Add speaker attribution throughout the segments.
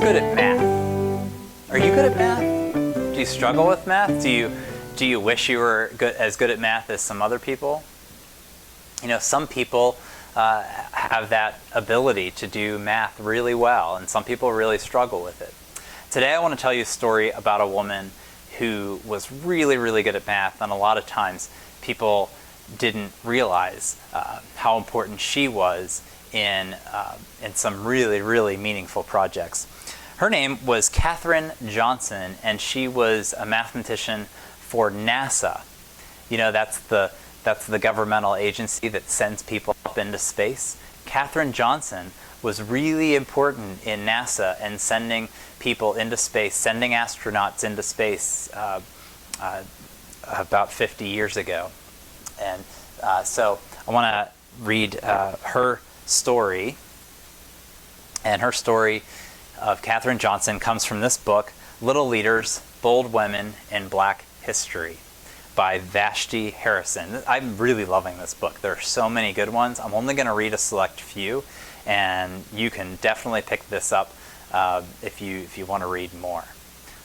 Speaker 1: good at math? Are you good at math? Do you struggle with math? Do you wish you were as good at math as some other people? You know, some people have that ability to do math really well, and some people really struggle with it. Today I want to tell you a story about a woman who was really, really good at math, and a lot of times people didn't realize how important she was in some really, really meaningful projects. Her name was Katherine Johnson, and she was a mathematician for NASA. You know, that's the governmental agency that sends people up into space. Katherine Johnson was really important in NASA and sending people into space, sending astronauts into space about 50 years ago. And so I want to read her story. And her story of Katherine Johnson comes from this book, Little Leaders, Bold Women in Black History, by Vashti Harrison. I'm really loving this book. There are so many good ones. I'm only going to read a select few, and you can definitely pick this up if you want to read more.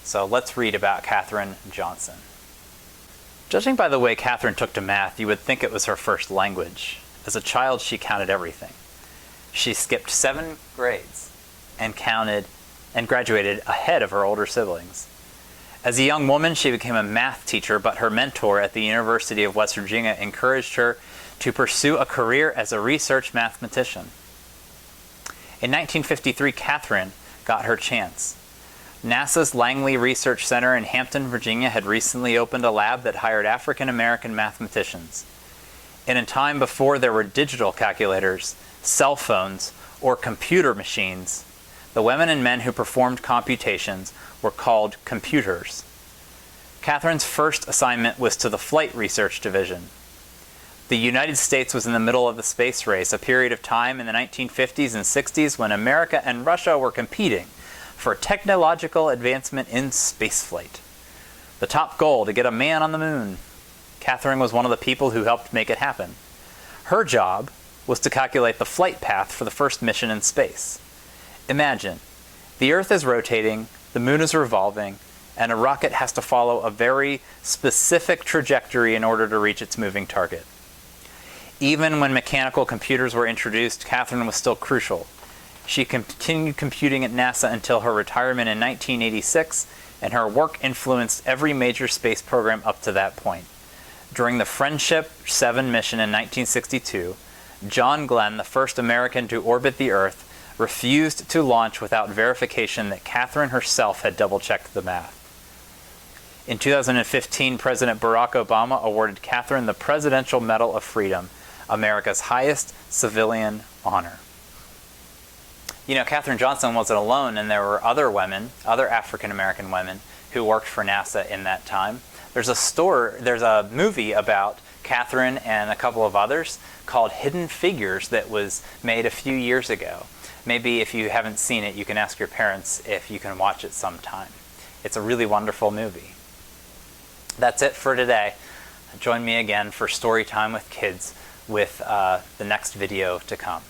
Speaker 1: So let's read about Katherine Johnson. Judging by the way Katherine took to math, you would think it was her first language. As a child, she counted everything. She skipped 7 grades and graduated ahead of her older siblings. As a young woman, she became a math teacher, but her mentor at the University of West Virginia encouraged her to pursue a career as a research mathematician. In 1953, Katherine got her chance. NASA's Langley Research Center in Hampton, Virginia had recently opened a lab that hired African American mathematicians. In a time before there were digital calculators, cell phones, or computer machines, the women and men who performed computations were called computers. Katherine's first assignment was to the Flight Research Division. The United States was in the middle of the space race, a period of time in the 1950s and 60s when America and Russia were competing for technological advancement in spaceflight. The top goal, to get a man on the moon. Katherine was one of the people who helped make it happen. Her job was to calculate the flight path for the first mission in space. Imagine, the Earth is rotating, the moon is revolving, and a rocket has to follow a very specific trajectory in order to reach its moving target. Even when mechanical computers were introduced, Katherine was still crucial. She continued computing at NASA until her retirement in 1986, and her work influenced every major space program up to that point. During the Friendship 7 mission in 1962, John Glenn, the first American to orbit the Earth, refused to launch without verification that Katherine herself had double-checked the math. In 2015, President Barack Obama awarded Katherine the Presidential Medal of Freedom, America's highest civilian honor. You know, Katherine Johnson wasn't alone, and there were other women, other African-American women, who worked for NASA in that time. There's a movie about Katherine and a couple of others called Hidden Figures that was made a few years ago. Maybe if you haven't seen it, you can ask your parents if you can watch it sometime. It's a really wonderful movie. That's it for today. Join me again for Story Time with Kids with the next video to come.